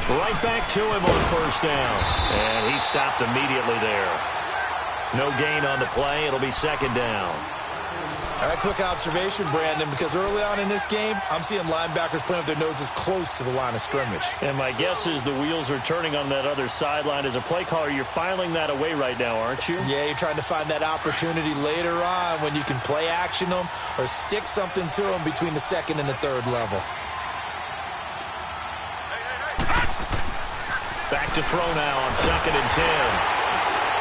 Right back to him on first down. And he stopped immediately there. No gain on the play. It'll be second down. All right, quick observation, Brandon, because early on in this game, I'm seeing linebackers playing with their noses close to the line of scrimmage. And my guess is the wheels are turning on that other sideline. As a play caller, you're filing that away right now, aren't you? Yeah, you're trying to find that opportunity later on when you can play action them or stick something to them between the second and the third level. Back to throw now on 2nd and 10.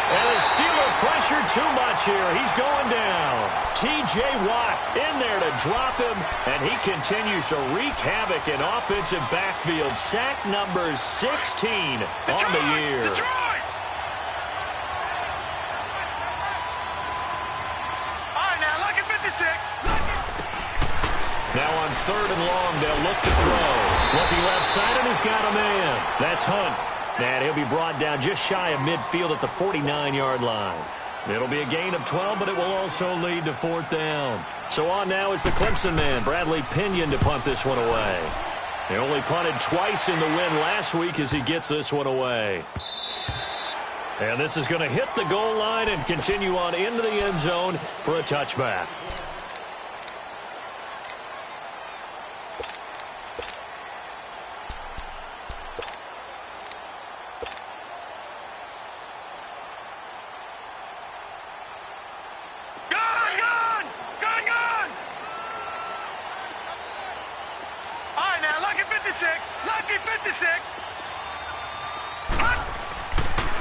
And the Steeler pressure too much here. He's going down. T.J. Watt in there to drop him, and he continues to wreak havoc in offensive backfield. Sack number 16 on the year. Detroit! All right, now, look at 56. Now on 3rd and long, they'll look to throw. Looking left side, and he's got a man. That's Hunt. And he'll be brought down just shy of midfield at the 49-yard line. It'll be a gain of 12, but it will also lead to 4th down. So on now is the Clemson man, Bradley Pinion, to punt this one away. He only punted twice in the win last week as he gets this one away. And this is going to hit the goal line and continue on into the end zone for a touchback.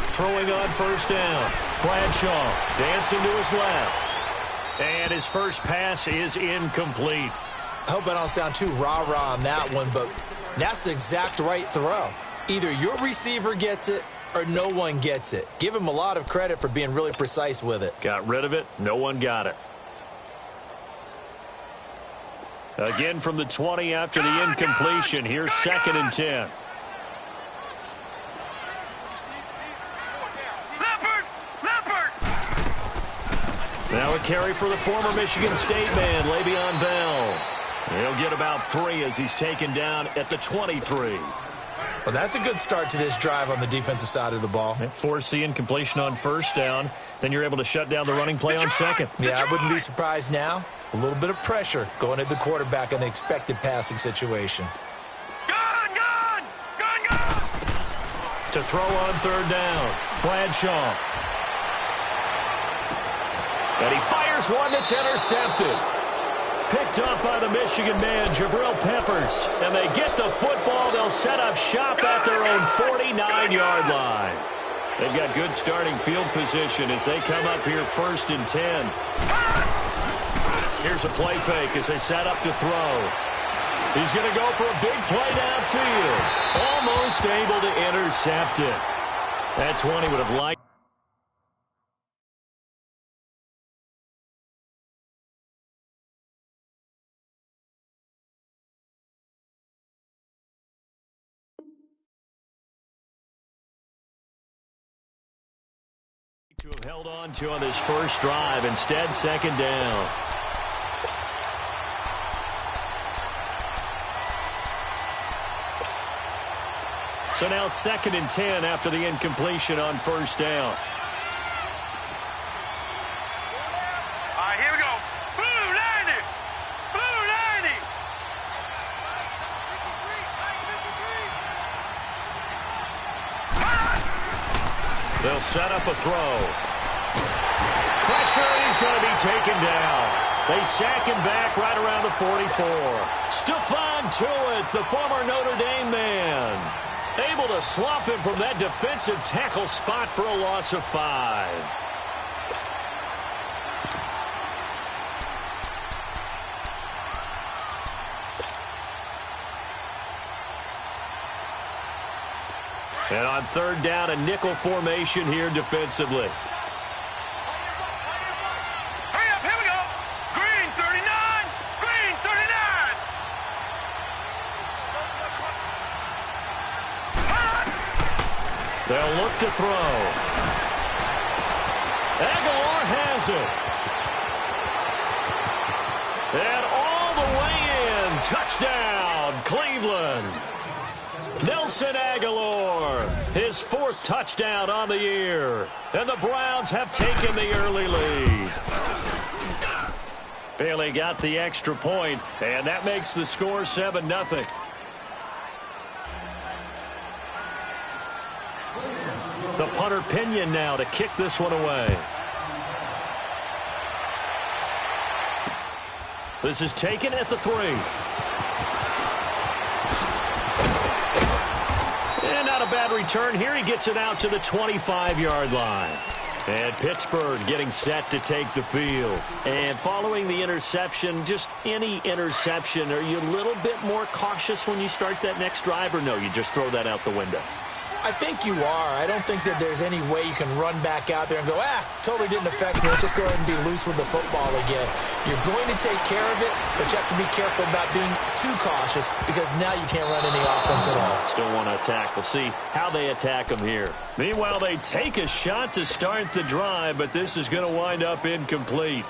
Throwing on first down. Bradshaw dancing to his left. And his first pass is incomplete. I hope I don't sound too rah-rah on that one, but that's the exact right throw. Either your receiver gets it or no one gets it. Give him a lot of credit for being really precise with it. Got rid of it. No one got it. Again from the 20 after the incompletion. Here's 2nd and 10. Now a carry for the former Michigan State man, Le'Veon Bell. He'll get about 3 as he's taken down at the 23. Well, that's a good start to this drive on the defensive side of the ball. Force the incompletion on first down. Then you're able to shut down the running play on second. Yeah, I wouldn't be surprised now. A little bit of pressure going at the quarterback in an expected passing situation. Gun! To throw on 3rd down, Bradshaw. And he fires one that's intercepted. Picked up by the Michigan man, Jabril Peppers. And they get the football. They'll set up shop at their own 49-yard line. They've got good starting field position as they come up here 1st and 10. Here's a play fake as they set up to throw. He's going to go for a big play downfield. Almost able to intercept it. That's one he would have liked. To have held on to on this first drive. Instead, 2nd down. So now 2nd and 10 after the incompletion on first down. All right, here we go. Blue 90. Blue 90. They'll set up a throw. Pressure, and he's going to be taken down. They sack him back right around the 44. Stephon Tuitt, the former Notre Dame man, able to swamp him from that defensive tackle spot for a loss of 5. And on 3rd down, a nickel formation here defensively. Hurry up, here we go. Green 39. Green 39. They'll look to throw. Aguilar has it. And all the way in. Touchdown, Cleveland. Nelson Aguilar, his 4th touchdown on the year. And the Browns have taken the early lead. Bailey got the extra point, and that makes the score 7-0. The punter Pinion now to kick this one away. This is taken at the 3. And not a bad return here. He gets it out to the 25-yard line. And Pittsburgh getting set to take the field. And following the interception, just any interception, are you a little bit more cautious when you start that next drive, or no, you just throw that out the window? I think you are. I don't think that there's any way you can run back out there and go, totally didn't affect me. Let's just go ahead and be loose with the football again. You're going to take care of it, but you have to be careful about being too cautious because now you can't run any offense at all. Still want to attack. We'll see how they attack them here. Meanwhile, they take a shot to start the drive, but this is going to wind up incomplete.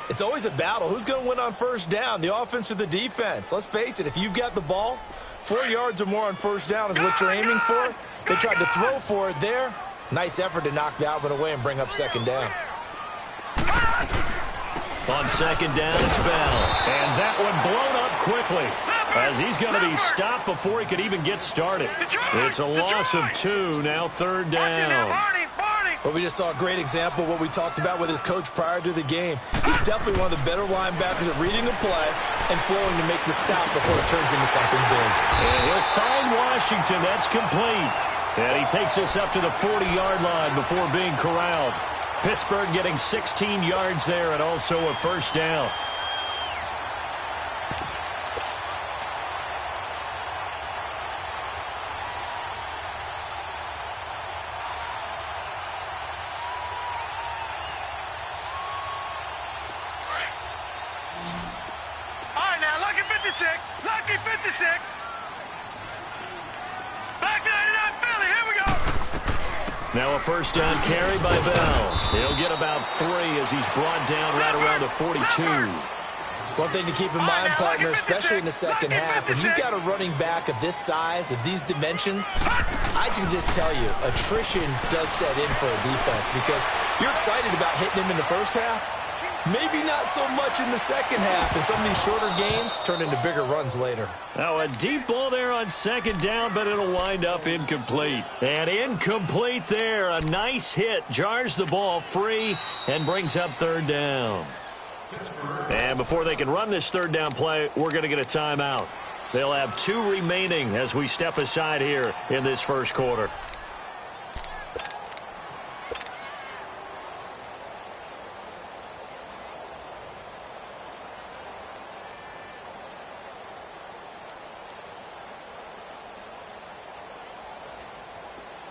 It's always a battle. Who's going to win on first down, the offense or the defense? Let's face it, if you've got the ball, 4 yards or more on first down is what you're aiming for. They tried to throw for it there. Nice effort to knock that one away and bring up second down. On second down, it's Bell. And that one blown up quickly as he's going to be stopped before he could even get started. It's a loss of 2, now 3rd down. Well, we just saw a great example of what we talked about with his coach prior to the game. He's definitely one of the better linebackers at reading a play and flowing to make the stop before it turns into something big. And he'll find Washington. That's complete. And he takes us up to the 40-yard line before being corralled. Pittsburgh getting 16 yards there and also a first down. All right, now, lucky 56. Lucky 56. Back 99 Philly. Here we go. Now a first down carry by Bell. He'll get about 3 as he's brought down right around the 42. One thing to keep in mind, partner, especially in the second half, if you've got a running back of this size, of these dimensions, I can just tell you, attrition does set in for a defense because you're excited about hitting him in the first half. Maybe not so much in the second half, and some of these shorter gains turn into bigger runs later. Now a deep ball there on second down, but it'll wind up incomplete. And incomplete there. A nice hit. Jars the ball free and brings up 3rd down. And before they can run this 3rd down play, we're going to get a timeout. They'll have 2 remaining as we step aside here in this first quarter.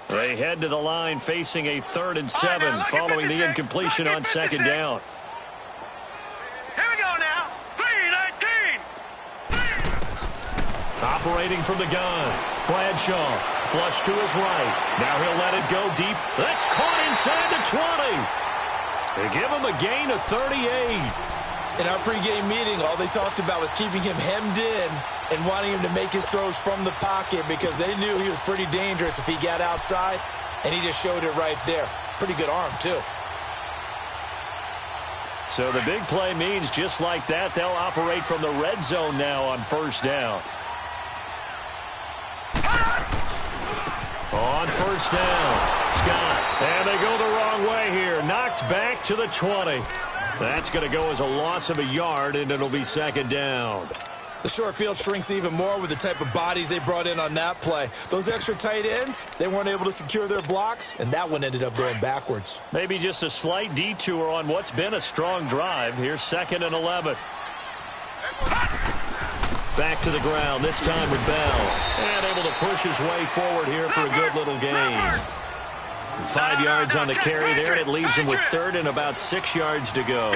They head to the line facing a 3rd and 7 following the incompletion on second down. Here we go now. 3-19. Operating from the gun. Bradshaw. Flush to his right. Now he'll let it go deep. That's caught inside the 20. They give him a gain of 38. In our pregame meeting, all they talked about was keeping him hemmed in and wanting him to make his throws from the pocket because they knew he was pretty dangerous if he got outside, and he just showed it right there. Pretty good arm, too. So the big play means just like that, they'll operate from the red zone now on first down. On first down, Scott. And they go the wrong way here. Knocked back to the 20. That's going to go as a loss of a yard, and it'll be second down. The short field shrinks even more with the type of bodies they brought in on that play. Those extra tight ends, they weren't able to secure their blocks, and that one ended up going backwards. Maybe just a slight detour on what's been a strong drive. Here's 2nd and 11. Back to the ground, this time with Bell. And able to push his way forward here for a good little gain. 5 yards on the carry there, and it leaves him with 3rd and about 6 yards to go.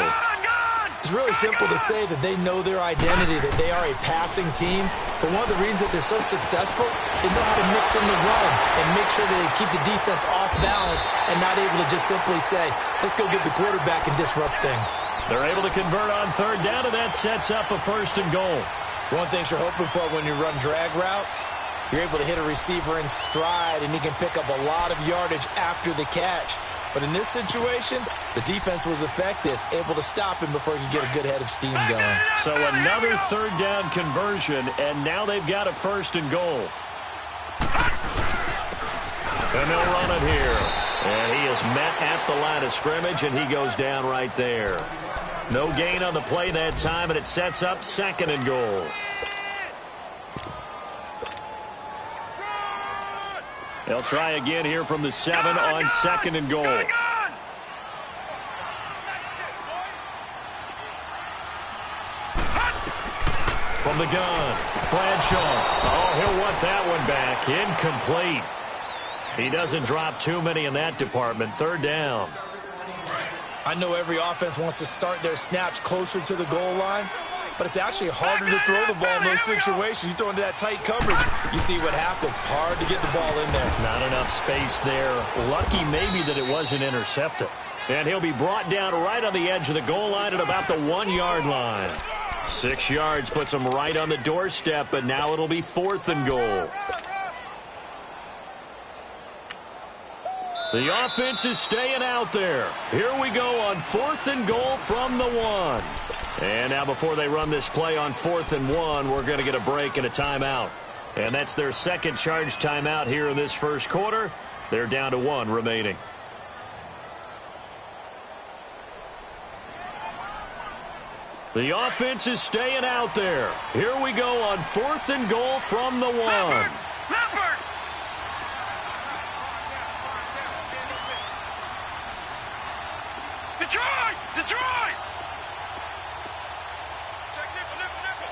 It's really simple to say that they know their identity, that they are a passing team. But one of the reasons that they're so successful, they know how to mix in the run and make sure that they keep the defense off balance and not able to just simply say, let's go get the quarterback and disrupt things. They're able to convert on 3rd down, and that sets up a 1st and goal. One thing you're hoping for when you run drag routes, You're able to hit a receiver in stride, and he can pick up a lot of yardage after the catch. But in this situation, the defense was effective, able to stop him before he could get a good head of steam going. So another third down conversion, and now they've got a 1st and goal. And they'll run it here. And he is met at the line of scrimmage, and he goes down right there. No gain on the play that time, and it sets up 2nd and goal. They'll try again here from the 7 on 2nd and goal. From the gun, Bradshaw. Oh, he'll want that one back. Incomplete. He doesn't drop too many in that department. 3rd down. I know every offense wants to start their snaps closer to the goal line, but it's actually harder to throw the ball in those situations. You throw into that tight coverage, you see what happens. Hard to get the ball in there. Not enough space there. Lucky maybe that it wasn't intercepted. And he'll be brought down right on the edge of the goal line at about the 1-yard line. 6 yards puts him right on the doorstep, but now it'll be 4th and goal. The offense is staying out there. Here we go on 4th and goal from the 1. And now before they run this play on 4th and 1, we're going to get a break and a timeout. And that's their 2nd charge timeout here in this 1st quarter. They're down to 1 remaining. The offense is staying out there. Here we go on 4th and goal from the 1. Leopard! Detroit! Detroit! Check nickel.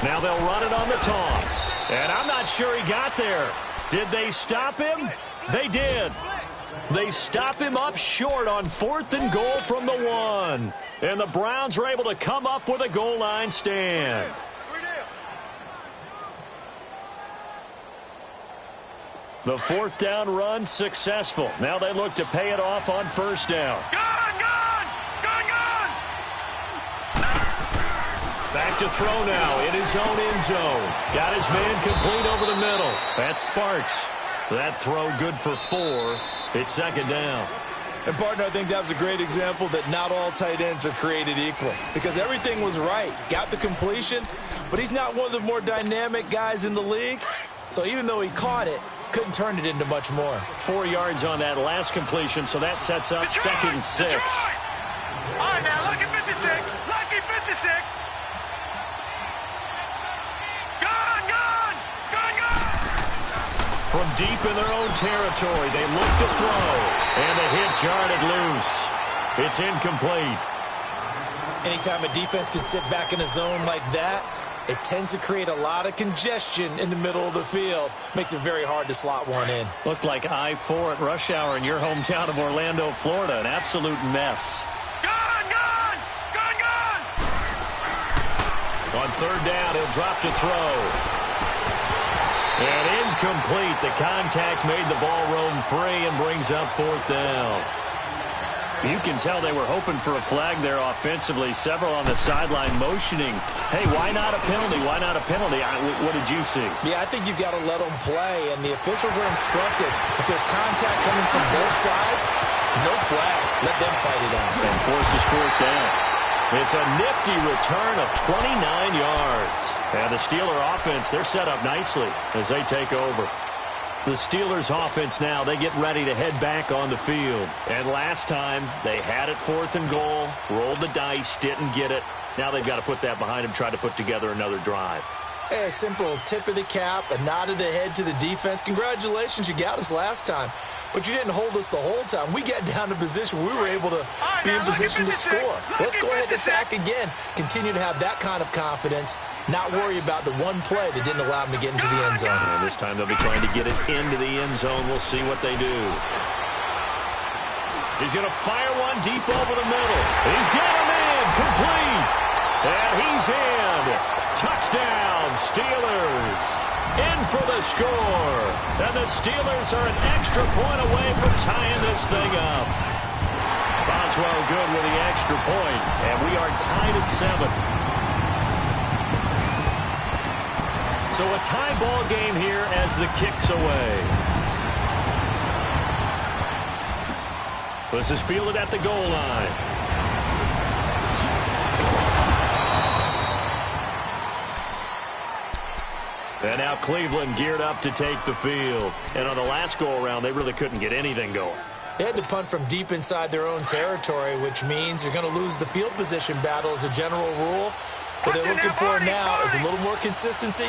Now they'll run it on the toss. And I'm not sure he got there. Did they stop him? They did. They stop him up short on 4th and goal from the 1. And the Browns are able to come up with a goal line stand. The 4th down run successful. Now they look to pay it off on 1st down. Gone! Back to throw now in his own end zone. Got his man complete over the middle. That's Sparks. That throw good for 4. It's 2nd down. And, partner, I think that was a great example that not all tight ends are created equal, because everything was right. Got the completion, but he's not one of the more dynamic guys in the league. So even though he caught it, couldn't turn it into much more. 4 yards on that last completion, so that sets up Detroit! 2nd and 6. Detroit! All right, now, lucky 56. Lucky 56. From deep in their own territory, they look to throw. And the hit jarred loose. It's incomplete. Anytime a defense can sit back in a zone like that, it tends to create a lot of congestion in the middle of the field. Makes it very hard to slot one in. Looked like I-4 at rush hour in your hometown of Orlando, Florida. An absolute mess. Gone! On 3rd down, he'll drop to throw. And incomplete. The contact made the ball roam free and brings up 4th down. You can tell they were hoping for a flag there offensively. Several on the sideline motioning. Hey, why not a penalty? Why not a penalty? What did you see? Yeah, I think you've got to let them play, and the officials are instructed. If there's contact coming from both sides, no flag. Let them fight it out. And forces 4th down. It's a nifty return of 29 yards. And the Steeler offense, they're set up nicely as they take over. The Steelers offense now, they get ready to head back on the field. And last time, they had it 4th and goal, rolled the dice, didn't get it. Now they've got to put that behind them, try to put together another drive. Hey, a simple tip of the cap, a nod of the head to the defense. Congratulations, you got us last time. But you didn't hold us the whole time. We got down to position. We were able to be in position to score. Let's go ahead and attack again. Continue to have that kind of confidence. Not worry about the one play that didn't allow them to get into the end zone. And this time they'll be trying to get it into the end zone. We'll see what they do. He's going to fire one deep over the middle. He's got him in. Complete. And he's in. Touchdown, Steelers. In for the score. And the Steelers are an extra point away from tying this thing up. throw good with the extra point, and we are tied at 7. So a tie ball game here as the kick's away. This is fielded at the goal line. And now Cleveland geared up to take the field. And on the last go-around, they really couldn't get anything going. They had to punt from deep inside their own territory, which means you're going to lose the field position battle as a general rule. What they're looking for now is a little more consistency,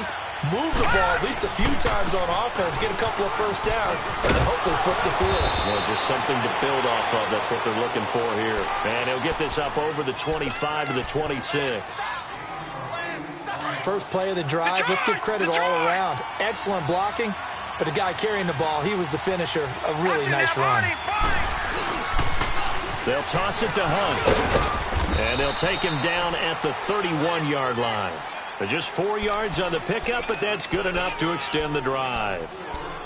move the ball at least a few times on offense, get a couple of first downs, and then hopefully flip the field. Well, just something to build off of. That's what they're looking for here. And he'll get this up over the 25 to the 26. First play of the drive, let's give credit all around. Excellent blocking, but the guy carrying the ball, he was the finisher. A really nice run. They'll toss it to Hunt. And they'll take him down at the 31-yard line. But just 4 yards on the pickup, but that's good enough to extend the drive.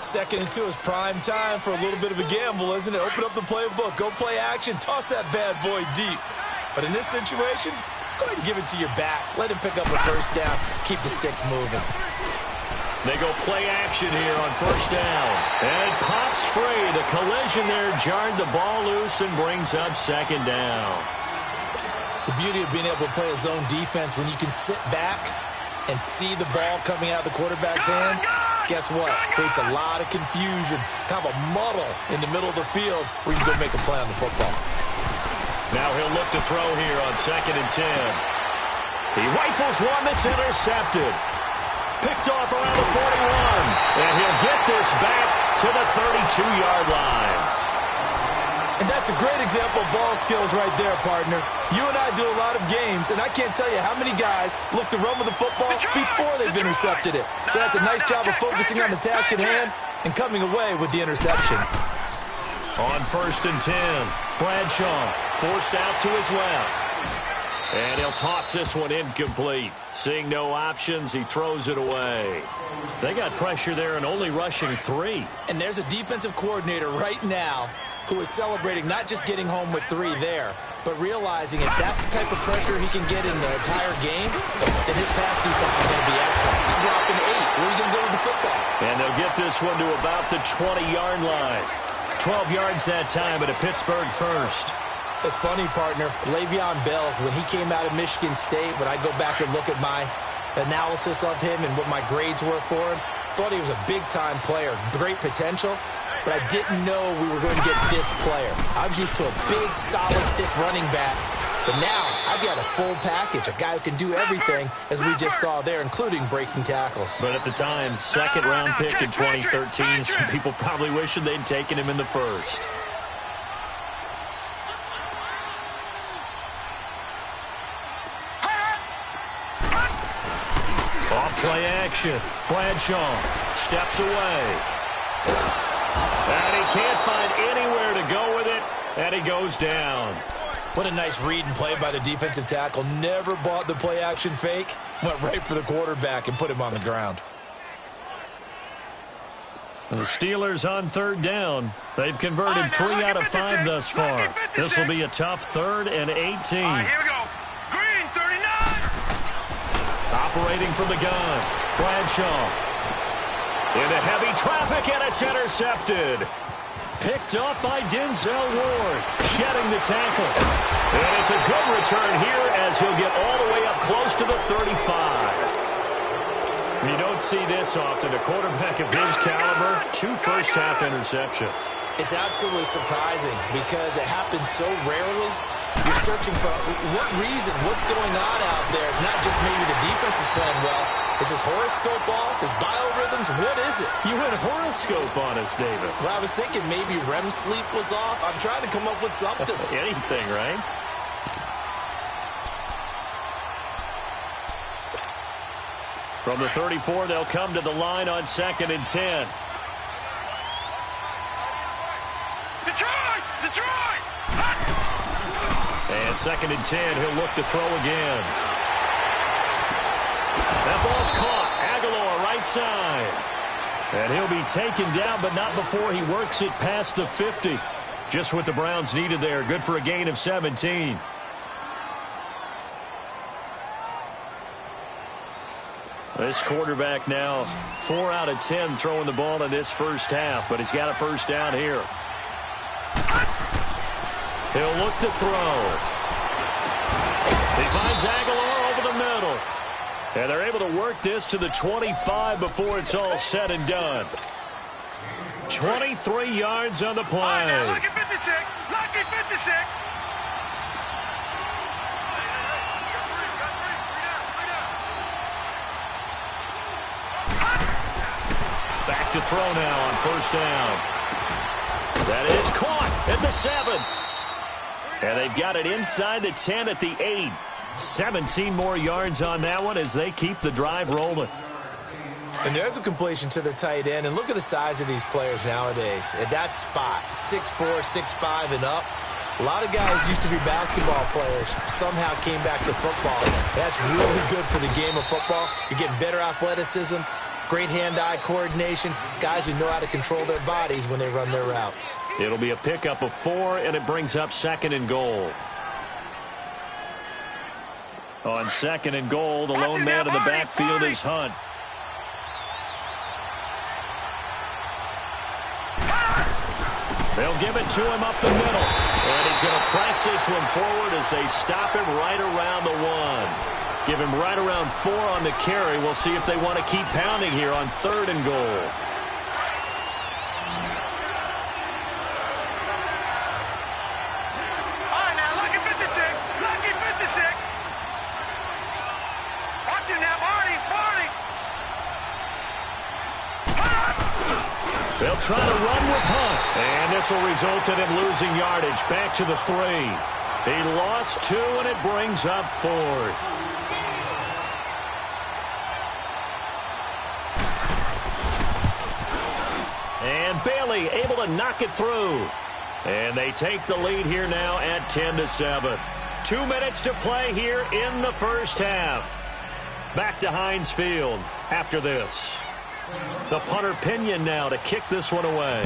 2nd and 2 is prime time for a little bit of a gamble, isn't it? Open up the playbook, go play action, toss that bad boy deep. But in this situation, go ahead and give it to your back. Let him pick up a first down, keep the sticks moving. They go play action here on first down. And it pops free. The collision there jarred the ball loose and brings up 2nd down. The beauty of being able to play a zone defense when you can sit back and see the ball coming out of the quarterback's hands, guess what? Creates a lot of confusion, kind of a muddle in the middle of the field where you can go make a play on the football. Now he'll look to throw here on 2nd and 10. He rifles one that's intercepted. Picked off around the 41. And he'll get this back to the 32-yard line. And that's a great example of ball skills right there, partner. You and I do a lot of games, and I can't tell you how many guys look to run with the football before they've intercepted it. So that's a nice job of focusing on the task at hand and coming away with the interception. On 1st and 10, Bradshaw forced out to his left. And he'll toss this one incomplete. Seeing no options, he throws it away. They got pressure there and only rushing 3. And there's a defensive coordinator right now who is celebrating not just getting home with 3 there, but realizing if that's the type of pressure he can get in the entire game, then his pass defense is going to be excellent. You're dropping 8. Where are you going to go with the football? And they'll get this one to about the 20-yard line. 12 yards that time at a Pittsburgh first. It's funny, partner. Le'Veon Bell, when he came out of Michigan State, when I go back and look at my analysis of him and what my grades were for him, thought he was a big-time player, great potential, but I didn't know we were going to get this player. I was used to a big, solid, thick running back, but now I've got a full package, a guy who can do everything, as we just saw there, including breaking tackles. But at the time, 2nd-round pick in 2013, some people probably wishing they'd taken him in the 1st. Play action. Bradshaw steps away. And he can't find anywhere to go with it, and he goes down. What a nice read and play by the defensive tackle. Never bought the play action fake. Went right for the quarterback and put him on the ground. The Steelers on 3rd down. They've converted 3 out of 5 thus far. This will be a tough 3rd and 18. Here we go. Green, 39. Operating from the gun, Bradshaw. Into heavy traffic, and it's intercepted. Picked off by Denzel Ward, shedding the tackle. And it's a good return here as he'll get all the way up close to the 35. You don't see this often. A quarterback of his caliber, 2 first-half interceptions. It's absolutely surprising because it happens so rarely. You're searching for what reason, what's going on out there. It's not just maybe the defense is playing well. Is his horoscope off? His biorhythms? What is it? You went horoscope on us, David. Well, I was thinking maybe REM sleep was off. I'm trying to come up with something. Anything, right? From the 34, they'll come to the line on 2nd and 10. Detroit! Detroit! And 2nd and 10, he'll look to throw again. That ball's caught. Aguilar right side. And he'll be taken down, but not before he works it past the 50. Just what the Browns needed there. Good for a gain of 17. This quarterback now 4 out of 10 throwing the ball in this first half, but he's got a first down here. He'll look to throw. He finds Aguilar over the middle. And they're able to work this to the 25 before it's all said and done. 23 yards on the play. All right, now, lucky 56. Lucky 56. Back to throw now on first down. That is caught at the 7. And they've got it inside the 10 at the 8. 17 more yards on that one as they keep the drive rolling. And there's a completion to the tight end. And look at the size of these players nowadays. At that spot, 6'4", 6'5", and up. A lot of guys used to be basketball players, somehow came back to football. That's really good for the game of football. You're getting better athleticism, great hand-eye coordination, guys who know how to control their bodies when they run their routes. It'll be a pickup of 4, and it brings up 2nd and goal. On 2nd and goal, the lone man in the backfield is Hunt. They'll give it to him up the middle. And he's going to press this one forward as they stop him right around the 1. Give him right around 4 on the carry. We'll see if they want to keep pounding here on 3rd and goal. All right, now, lucky 56. Lucky 56. Watch it now, Marty. They'll try to run with Hunt. And this will result in him losing yardage. Back to the 3. He lost 2, and it brings up 4th. And Bailey able to knock it through. And they take the lead here now at 10-7. 2 minutes to play here in the first half. Back to Heinz Field after this. The punter Pinion now to kick this one away.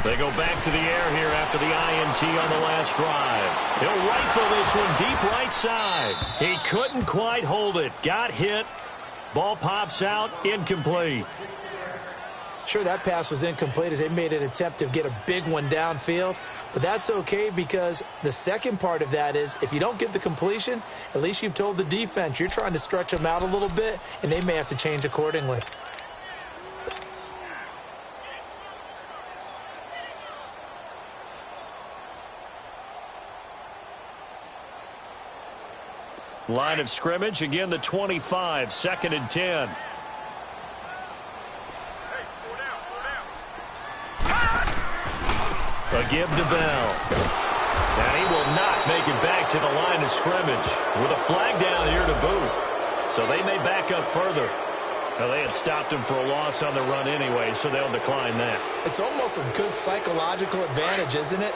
They go back to the air here after the INT on the last drive. He'll rifle this one deep right side. He couldn't quite hold it. Got hit. Ball pops out. Incomplete. Sure, that pass was incomplete as they made an attempt to get a big one downfield. But that's okay because the second part of that is if you don't get the completion, at least you've told the defense you're trying to stretch them out a little bit, and they may have to change accordingly. Line of scrimmage, again the 25, 2nd and 10. A give to Bell. And he will not make it back to the line of scrimmage with a flag down here to boot. So they may back up further. Now, they had stopped him for a loss on the run anyway, so they'll decline that. It's almost a good psychological advantage, isn't it?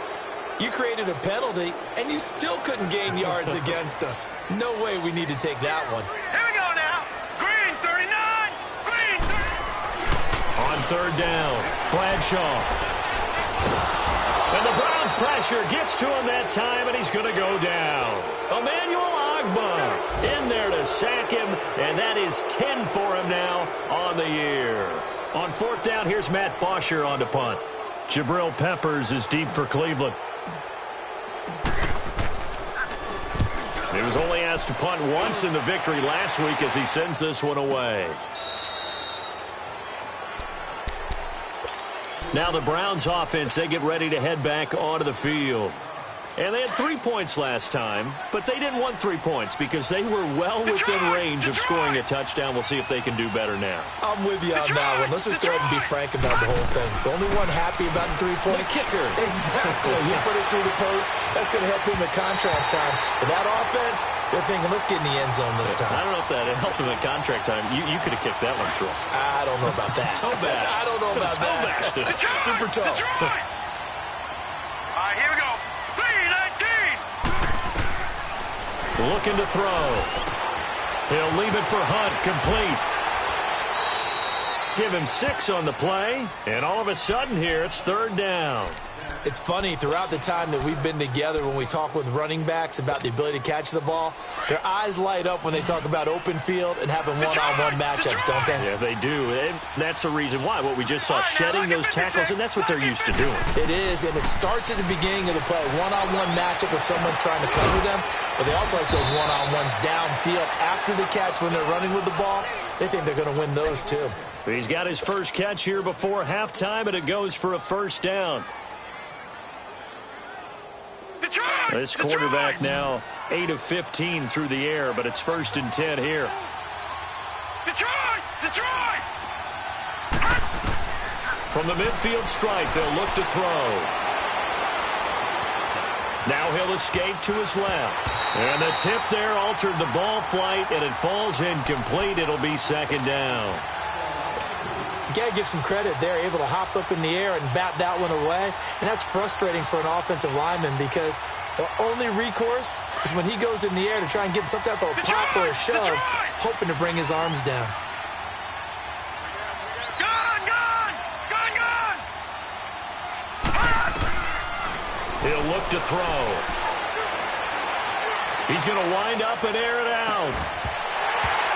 You created a penalty, and you still couldn't gain yards against us. No way we need to take that one. Here we go now. Green 39. Green 39. On 3rd down, Bradshaw. And the Browns pressure gets to him that time, and he's going to go down. Emmanuel Ogbah in there to sack him, and that is 10 for him now on the year. On 4th down, here's Matt Bosher on the punt. Jabril Peppers is deep for Cleveland. He was only asked to punt once in the victory last week as he sends this one away. Now the Browns offense, they get ready to head back onto the field. And they had 3 points last time, but they didn't want 3 points because they were well within range of scoring a touchdown. We'll see if they can do better now. I'm with you on that one. Let's just go ahead and be frank about the whole thing. The only one happy about the 3-point kicker. Exactly. He put it through the post. That's going to help him at contract time. But that offense, they're thinking, let's get in the end zone this time. I don't know if that helped him at contract time. You could have kicked that one through. I don't know about that. Toe bash. I don't know about that. Super toe. All right, here we go. 3-19. Looking to throw. He'll leave it for Hunt, complete. Give him 6 on the play, and all of a sudden here, it's 3rd down. It's funny, throughout the time that we've been together, when we talk with running backs about the ability to catch the ball, their eyes light up when they talk about open field and having one-on-one matchups, don't they? Yeah, they do. And that's the reason why. What we just saw, shedding those tackles, and that's what they're used to doing. It is, and it starts at the beginning of the play. One-on-one matchup with someone trying to cover them, but they also like those one-on-ones downfield after the catch when they're running with the ball. They think they're going to win those, too. He's got his first catch here before halftime, and it goes for a 1st down. This quarterback now 8 of 15 through the air, but it's 1st and 10 here. Detroit! From the midfield stripe, they'll look to throw. Now he'll escape to his left. And the tip there altered the ball flight, and it falls incomplete. It'll be 2nd down. You got to give some credit. They're able to hop up in the air and bat that one away. And that's frustrating for an offensive lineman because the only recourse is when he goes in the air to try and give some type of a pop or a shove, hoping to bring his arms down. He'll look to throw. He's going to wind up and air it out.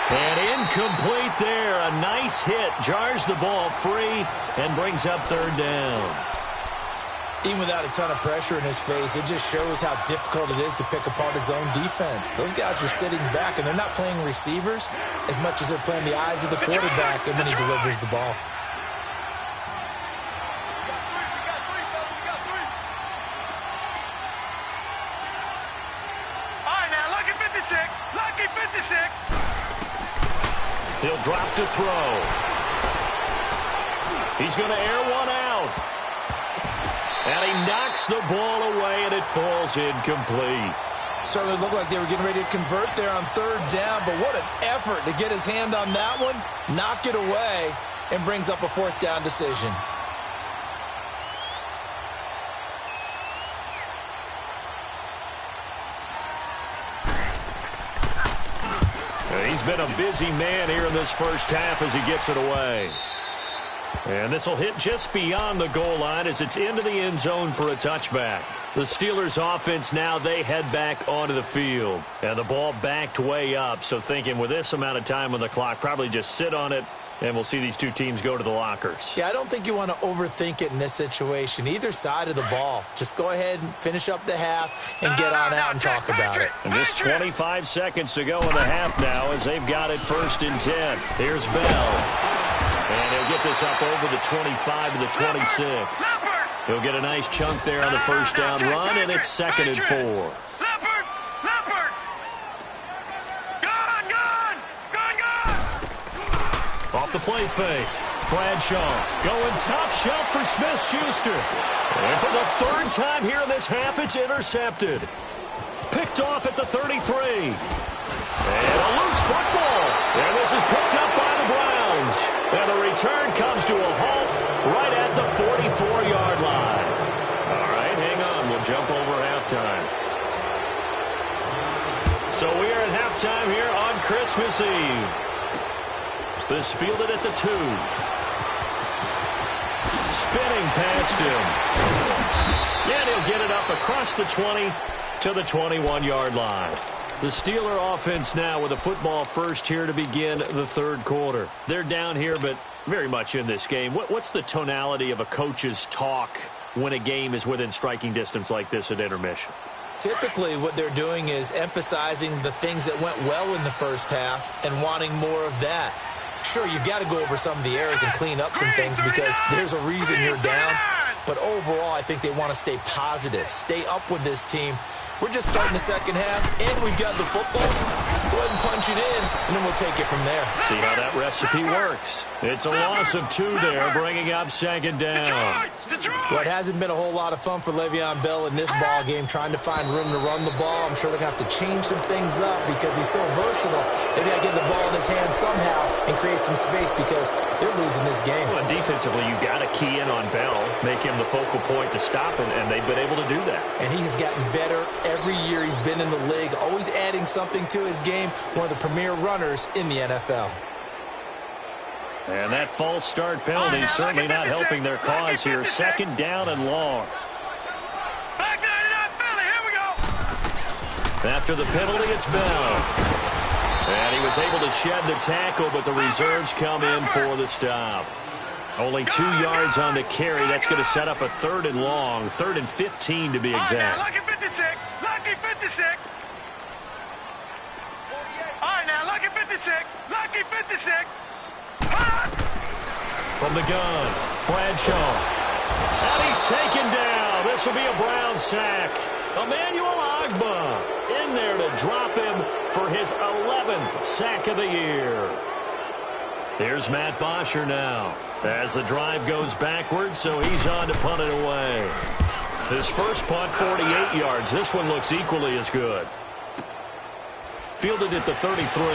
And incomplete there. A nice hit. Jars the ball free and brings up 3rd down. Even without a ton of pressure in his face, it just shows how difficult it is to pick apart his own defense. Those guys are sitting back, and they're not playing receivers as much as they're playing the eyes of the quarterback and when he delivers the ball. All right, now, lucky 56. Lucky 56. He'll drop to throw. He's going to air one out. And he knocks the ball away, and it falls incomplete. Certainly looked like they were getting ready to convert there on 3rd down, but what an effort to get his hand on that one, knock it away, and brings up a 4th down decision. He's been a busy man here in this first half as he gets it away. And this will hit just beyond the goal line as it's into the end zone for a touchback. The Steelers offense now, they head back onto the field. And the ball backed way up, so thinking with this amount of time on the clock, probably just sit on it, and we'll see these two teams go to the lockers. Yeah, I don't think you want to overthink it in this situation. Either side of the ball. Just go ahead and finish up the half and get on out and talk about it. And just 25 seconds to go in the half now as they've got it 1st and 10. Here's Bell. And he'll get this up over the 25 to the 26. He'll get a nice chunk there on the 1st down run, and it's 2nd and 4. Off the play fake. Bradshaw going top shelf for Smith-Schuster. And for the 3rd time here in this half, it's intercepted. Picked off at the 33. And a loose football. And this is picked up by the Browns. And the return comes to a halt right at the 44-yard line. All right, hang on. We'll jump over halftime. So we are at halftime here on Christmas Eve. This fielded at the 2. Spinning past him. And he'll get it up across the 20 to the 21-yard line. The Steeler offense now with a football first here to begin the 3rd quarter. They're down here, but very much in this game. What's the tonality of a coach's talk when a game is within striking distance like this at intermission? Typically, what they're doing is emphasizing the things that went well in the first half and wanting more of that. Sure, you've got to go over some of the errors and clean up some things because there's a reason you're down. But overall, I think they want to stay positive, stay up with this team. We're just starting the second half, and we've got the football. Let's go ahead and punch it in, and then we'll take it from there. See how that recipe works. It's a loss of 2 there, bringing up second down. Well, it hasn't been a whole lot of fun for Le'Veon Bell in this ball game, trying to find room to run the ball. I'm sure they're going to have to change some things up because he's so versatile. Maybe I get the ball in his hand somehow and create some space because they're losing this game. Well, defensively, you've got to key in on Bell, make him the focal point to stop, and they've been able to do that. And he has gotten better every year he's been in the league, always adding something to his game, one of the premier runners in the NFL. And that false start penalty certainly not helping their cause here. Second down and long. After the penalty, it's Bell. And he was able to shed the tackle, but the reserves come in for the stop. Only 2 yards on the carry. That's going to set up a 3rd and long, 3rd and 15 to be exact. Lucky 56. Lucky 56. All right, now, lucky 56. Lucky 56. From the gun, Bradshaw. And he's taken down. This will be a Brown sack. Emmanuel Ogbah in there to drop him for his 11th sack of the year. Here's Matt Bosher now as the drive goes backwards, so he's on to punt it away. His first punt, 48 yards. This one looks equally as good. Fielded at the 33.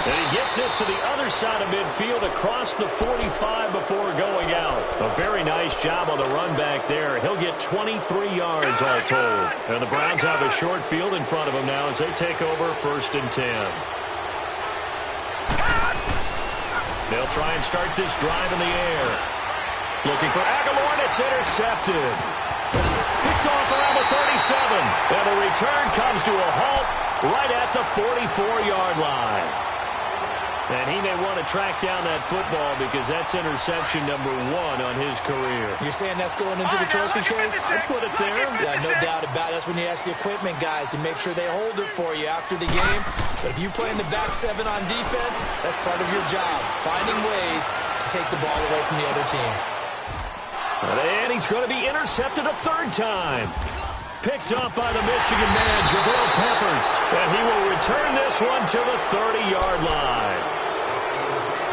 And he gets this to the other side of midfield across the 45 before going out. A very nice job on the run back there. He'll get 23 yards all told. And the Browns have a short field in front of them now as they take over 1st and 10. They'll try and start this drive in the air. Looking for Aguilar, and it's intercepted. Picked off around the 37. And the return comes to a halt right at the 44-yard line. And he may want to track down that football because that's interception number 1 on his career. You're saying that's going into the trophy case? I'll put it there. Yeah, no doubt about it. That's when you ask the equipment guys to make sure they hold it for you after the game. But if you play in the back 7 on defense, that's part of your job, finding ways to take the ball away from the other team. And he's going to be intercepted a 3rd time. Picked up by the Michigan man, Jabril Peppers. And he will return this one to the 30-yard line.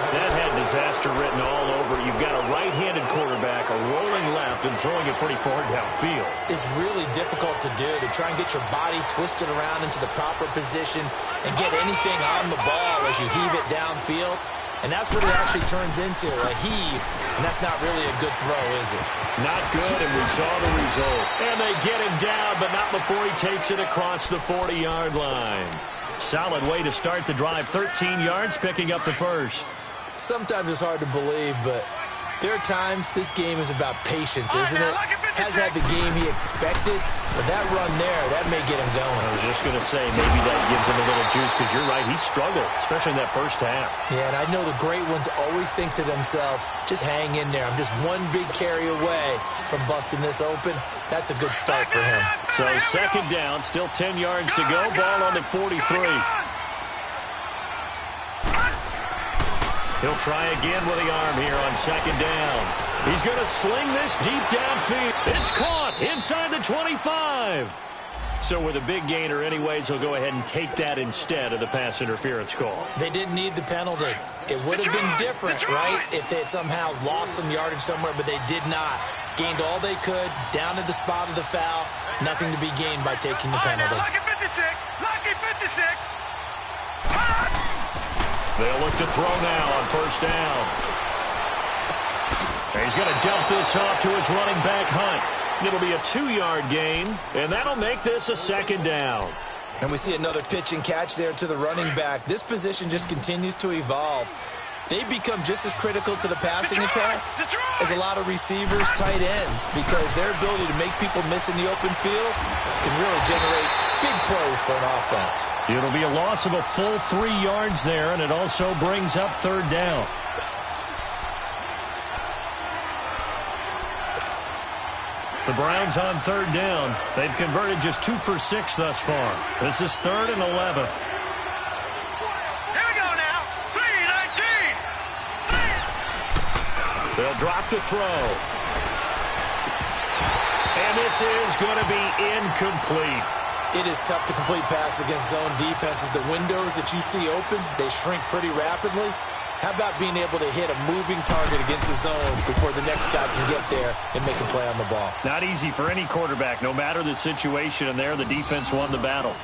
That had disaster written all over. You've got a right-handed quarterback, a rolling left, and throwing it pretty far downfield. It's really difficult to do, to try and get your body twisted around into the proper position and get anything on the ball as you heave it downfield. And that's what it actually turns into, a heave. And that's not really a good throw, is it? Not good, and we saw the result. And they get him down, but not before he takes it across the 40-yard line. Solid way to start the drive. 13 yards, picking up the first. Sometimes it's hard to believe, but there are times this game is about patience, isn't it? Has had the game he expected, but that run there, that may get him going. I was just going to say, maybe that gives him a little juice, because you're right, he struggled, especially in that first half. Yeah, and I know the great ones always think to themselves, just hang in there. I'm just one big carry away from busting this open. That's a good start for him. So second down, still 10 yards to go, ball on the 43. He'll try again with the arm here on second down. He's going to sling this deep downfield. It's caught inside the 25. So with a big gainer anyways, he'll go ahead and take that instead of the pass interference call. They didn't need the penalty. It would have been different, right, if they had somehow lost some yardage somewhere, but they did not. Gained all they could, down to the spot of the foul. Nothing to be gained by taking the penalty. Lucky 56. Lucky 56. They'll look to throw now on first down. He's going to dump this off to his running back, Hunt. It'll be a 2-yard gain, and that'll make this a second down. And we see another pitch and catch there to the running back. This position just continues to evolve. They become just as critical to the passing attack as a lot of receivers, tight ends, because their ability to make people miss in the open field can really generate big plays for an offense. It'll be a loss of a full 3 yards there, and it also brings up third down. The Browns on third down. They've converted just 2 for 6 thus far. This is 3rd and 11. They'll drop to throw. And this is going to be incomplete. It is tough to complete passes against zone defenses. The windows that you see open, they shrink pretty rapidly. How about being able to hit a moving target against a zone before the next guy can get there and make a play on the ball? Not easy for any quarterback, no matter the situation, and there the defense won the battle.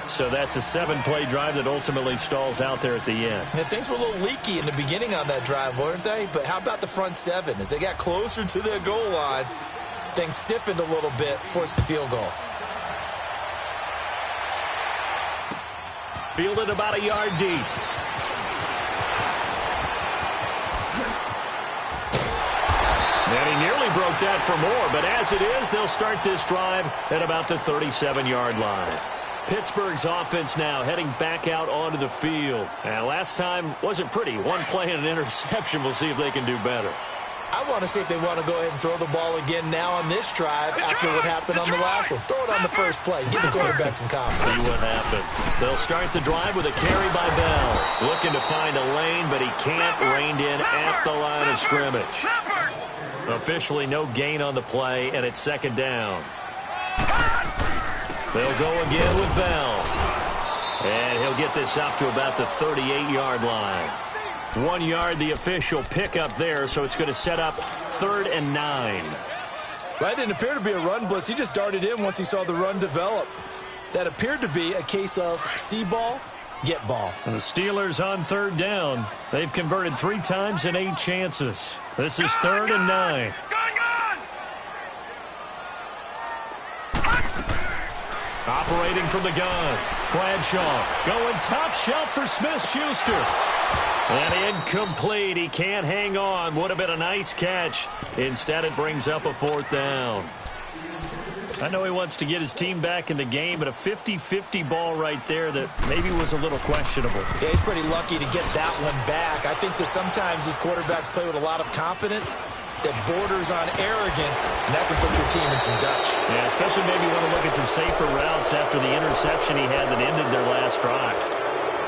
So that's a 7-play drive that ultimately stalls out there at the end. And things were a little leaky in the beginning on that drive, weren't they? But how about the front seven? As they got closer to their goal line, things stiffened a little bit, forced the field goal. Fielded about a yard deep. And he nearly broke that for more, but as it is, they'll start this drive at about the 37-yard line. Pittsburgh's offense now heading back out onto the field. And last time wasn't pretty. One play and an interception. We'll see if they can do better. I want to see if they want to go ahead and throw the ball again now on this drive after what happened on the last one. Throw it on the first play. Give the quarterback some confidence. See what happens. They'll start the drive with a carry by Bell. Looking to find a lane, but he can't rein in at the line of scrimmage. Officially no gain on the play, and it's second down. They'll go again with Bell. And he'll get this up to about the 38-yard line. 1 yard, the official pickup there, so it's going to set up 3rd and 9. That didn't appear to be a run blitz. He just darted in once he saw the run develop. That appeared to be a case of see ball, get ball. And the Steelers on 3rd down. They've converted 3 times in 8 chances. This is 3rd and 9. Operating from the gun. Bradshaw going top shelf for Smith-Schuster. And incomplete. He can't hang on. Would have been a nice catch. Instead, it brings up a 4th down. I know he wants to get his team back in the game, but a 50-50 ball right there that maybe was a little questionable. Yeah, he's pretty lucky to get that one back. I think that sometimes these quarterbacks play with a lot of confidence that borders on arrogance, and that can put your team in some Dutch. Yeah, especially maybe want to look at some safer routes after the interception he had that ended their last drive.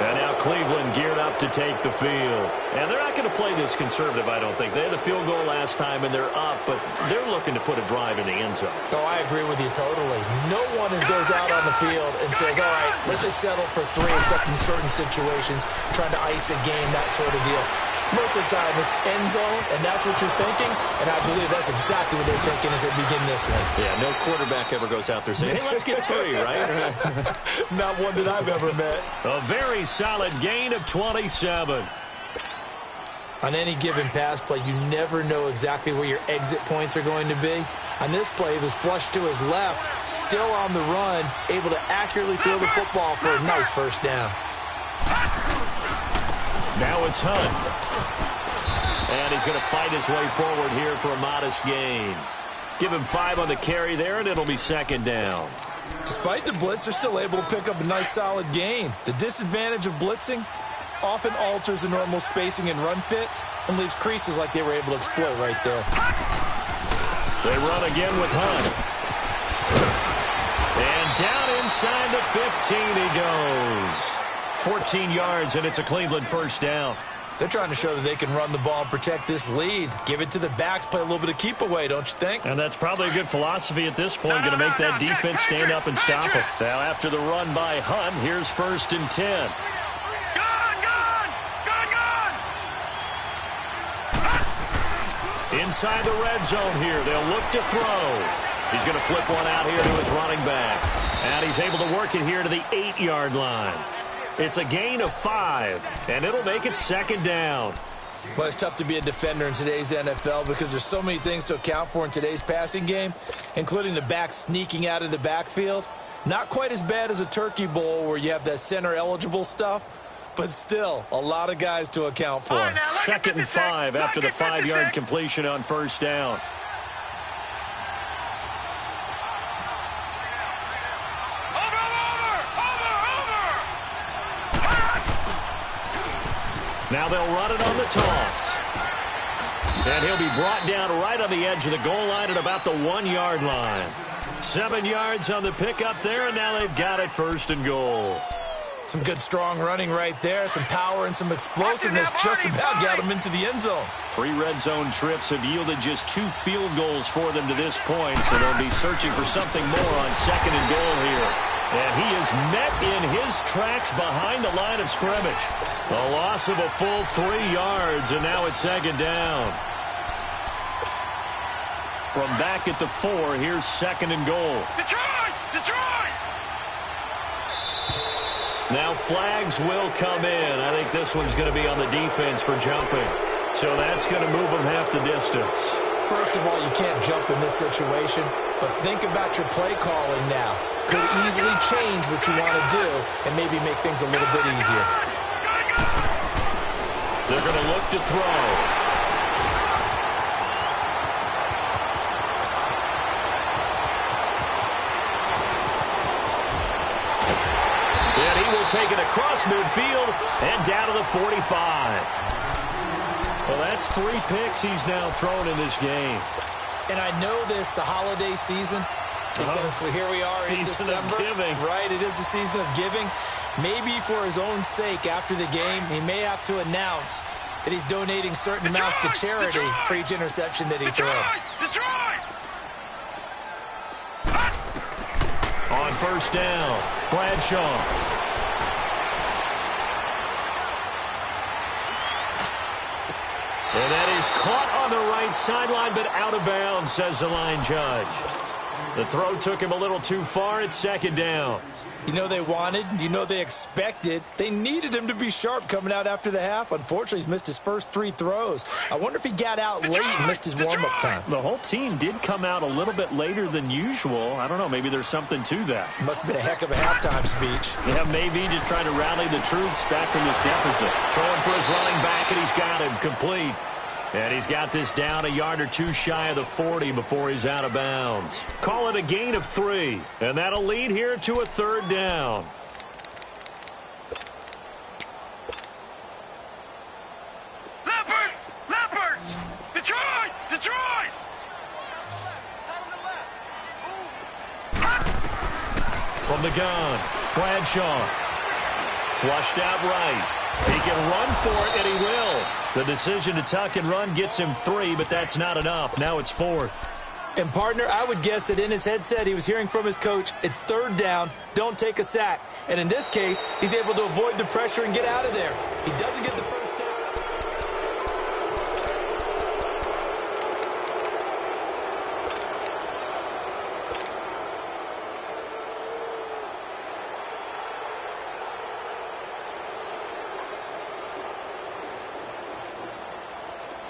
And now Cleveland geared up to take the field. And they're not going to play this conservative, I don't think. They had the field goal last time, and they're up, but they're looking to put a drive in the end zone. Oh, I agree with you totally. No one goes out on the field and says, all right, let's just settle for 3, except in certain situations, trying to ice a game, that sort of deal. Most of the time, it's end zone, and that's what you're thinking, and I believe that's exactly what they're thinking as they begin this one. Yeah, no quarterback ever goes out there saying, hey, let's get 3, right? Not one that I've ever met. A very solid gain of 27. On any given pass play, you never know exactly where your exit points are going to be. On this play, he was flushed to his left, still on the run, able to accurately throw the football for a nice first down. Now it's Hunt. And he's going to fight his way forward here for a modest gain. Give him 5 on the carry there, and it'll be second down. Despite the blitz, they're still able to pick up a nice solid gain. The disadvantage of blitzing often alters the normal spacing and run fits and leaves creases like they were able to exploit right there. They run again with Hunt. And down inside the 15 he goes. 14 yards, and it's a Cleveland first down. They're trying to show that they can run the ball and protect this lead. Give it to the backs, play a little bit of keep away, don't you think? And that's probably a good philosophy at this point, going to make that defense stand up and stop it. Now after the run by Hunt, here's 1st and 10. Inside the red zone here, they'll look to throw. He's going to flip one out here to his running back. And he's able to work it here to the 8-yard line. It's a gain of 5, and it'll make it second down. Well, it's tough to be a defender in today's NFL because there's so many things to account for in today's passing game, including the back sneaking out of the backfield. Not quite as bad as a turkey bowl where you have that center-eligible stuff, but still a lot of guys to account for. Right, now, second and 5 after the 5-yard completion on first down. Now they'll run it on the toss. And he'll be brought down right on the edge of the goal line at about the 1-yard line. 7 yards on the pickup there, and now they've got it 1st and goal. Some good, strong running right there. Some power and some explosiveness just about got him into the end zone. 3 red zone trips have yielded just 2 field goals for them to this point, so they'll be searching for something more on 2nd and goal here. And he is met in his tracks behind the line of scrimmage. A loss of a full 3 yards, and now it's 2nd down. From back at the 4, here's 2nd and goal. Detroit! Detroit! Now flags will come in. I think this one's going to be on the defense for jumping. So that's going to move them half the distance. First of all, you can't jump in this situation, but think about your play calling now. Could easily change what you want to do and maybe make things a little bit easier. They're going to look to throw. And he will take it across midfield and down to the 45. Well, that's 3 picks he's now thrown in this game. And I know this, the holiday season, because here we are in December. Right, it is the season of giving. Maybe for his own sake after the game, he may have to announce that he's donating certain amounts to charity for each interception that he throws. On 1st down, Bradshaw. And that is caught on the right sideline, but out of bounds, says the line judge. The throw took him a little too far. It's 2nd down. You know they wanted, you know they expected. They needed him to be sharp coming out after the half. Unfortunately, he's missed his first 3 throws. I wonder if he got out late and missed his warm-up time. The whole team did come out a little bit later than usual. I don't know, maybe there's something to that. Must have been a heck of a halftime speech. Yeah, maybe just trying to rally the troops back from this deficit. Throwing for his running back, and he's got him complete. And he's got this down a yard or 2 shy of the 40 before he's out of bounds. Call it a gain of 3. And that'll lead here to a 3rd down. Leopards! Detroit! Detroit! From the gun, Bradshaw. Flushed out right. He can run for it, and he will. The decision to tuck and run gets him 3, but that's not enough. Now it's 4th. And, partner, I would guess that in his headset he was hearing from his coach, it's 3rd down, don't take a sack. And in this case, he's able to avoid the pressure and get out of there. He doesn't get the first down.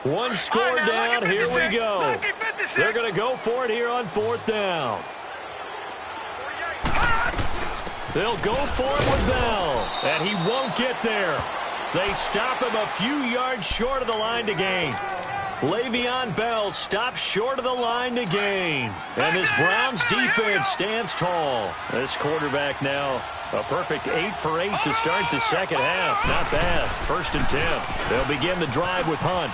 One score down, here we go. They're going to go for it here on 4th down. They'll go for it with Bell, and he won't get there. They stop him a few yards short of the line to gain. Le'Veon Bell stops short of the line to gain. And this Browns defense stands tall. This quarterback now a perfect 8 for 8 to start the 2nd half. Not bad. 1st and 10. They'll begin the drive with Hunt.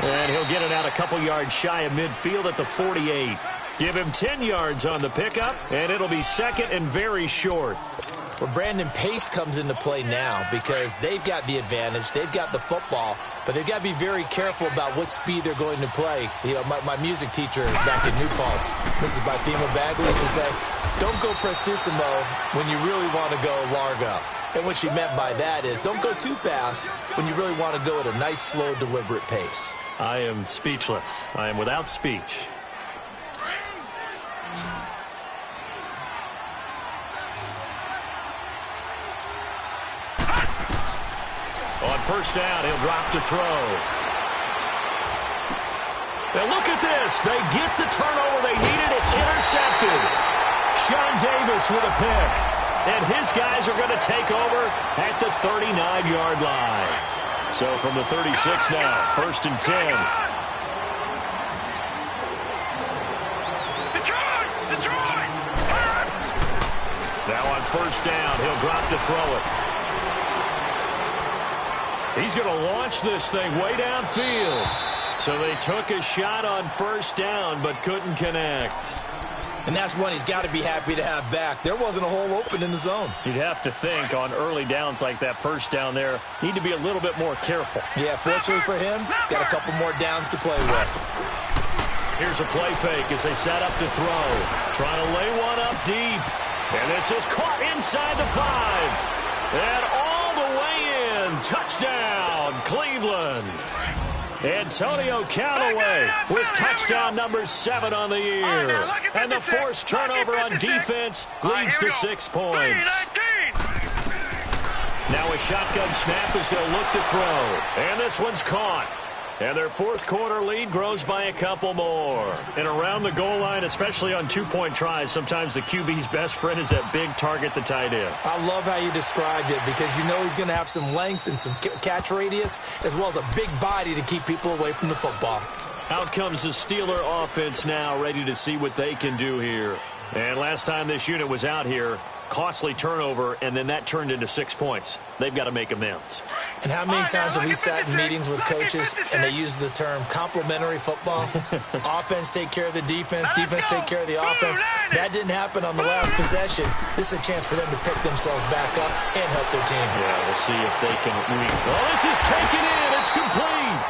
And he'll get it out a couple yards shy of midfield at the 48. Give him 10 yards on the pickup, and it'll be 2nd and very short. Well, Brandon, pace comes into play now because they've got the advantage. They've got the football, but they've got to be very careful about what speed they're going to play. You know, my music teacher back in New Paltz, Mrs. Bifema Bagley, used to say, don't go prestissimo when you really want to go largo. And what she meant by that is don't go too fast when you really want to go at a nice, slow, deliberate pace. I am speechless. I am without speech. On 1st down, he'll drop to throw. Now look at this. They get the turnover they needed. It's intercepted. Sean Davis with a pick. And his guys are going to take over at the 39-yard line. So from the 36 now, 1st and 10. Detroit! Now on 1st down, he'll drop to throw it. He's going to launch this thing way downfield. So they took a shot on 1st down but couldn't connect. And that's one he's got to be happy to have back. There wasn't a hole open in the zone. You'd have to think on early downs like that first down there, need to be a little bit more careful. Yeah, fortunately for him, got a couple more downs to play with. Here's a play fake as they set up to throw. Trying to lay one up deep. And this is caught inside the 5. And all the way in. Touchdown, Cleveland. Antonio Callaway with touchdown number 7 on the year. And the forced turnover on defense leads to 6 points. Now a shotgun snap as they'll look to throw. And this one's caught. And their fourth quarter lead grows by a couple more. And around the goal line, especially on two-point tries, sometimes the QB's best friend is that big target, the tight end. I love how you described it because you know he's going to have some length and some catch radius as well as a big body to keep people away from the football. Out comes the Steeler offense now, ready to see what they can do here. And last time this unit was out here, costly turnover, and then that turned into 6 points. They've got to make amends. And how many times have we sat in meetings with coaches and they use the term complementary football? Offense take care of the defense, defense take care of the offense. That didn't happen on the last possession. This is a chance for them to pick themselves back up and help their team. Yeah, we'll see if they can reach. Well, this is taken in. It's complete.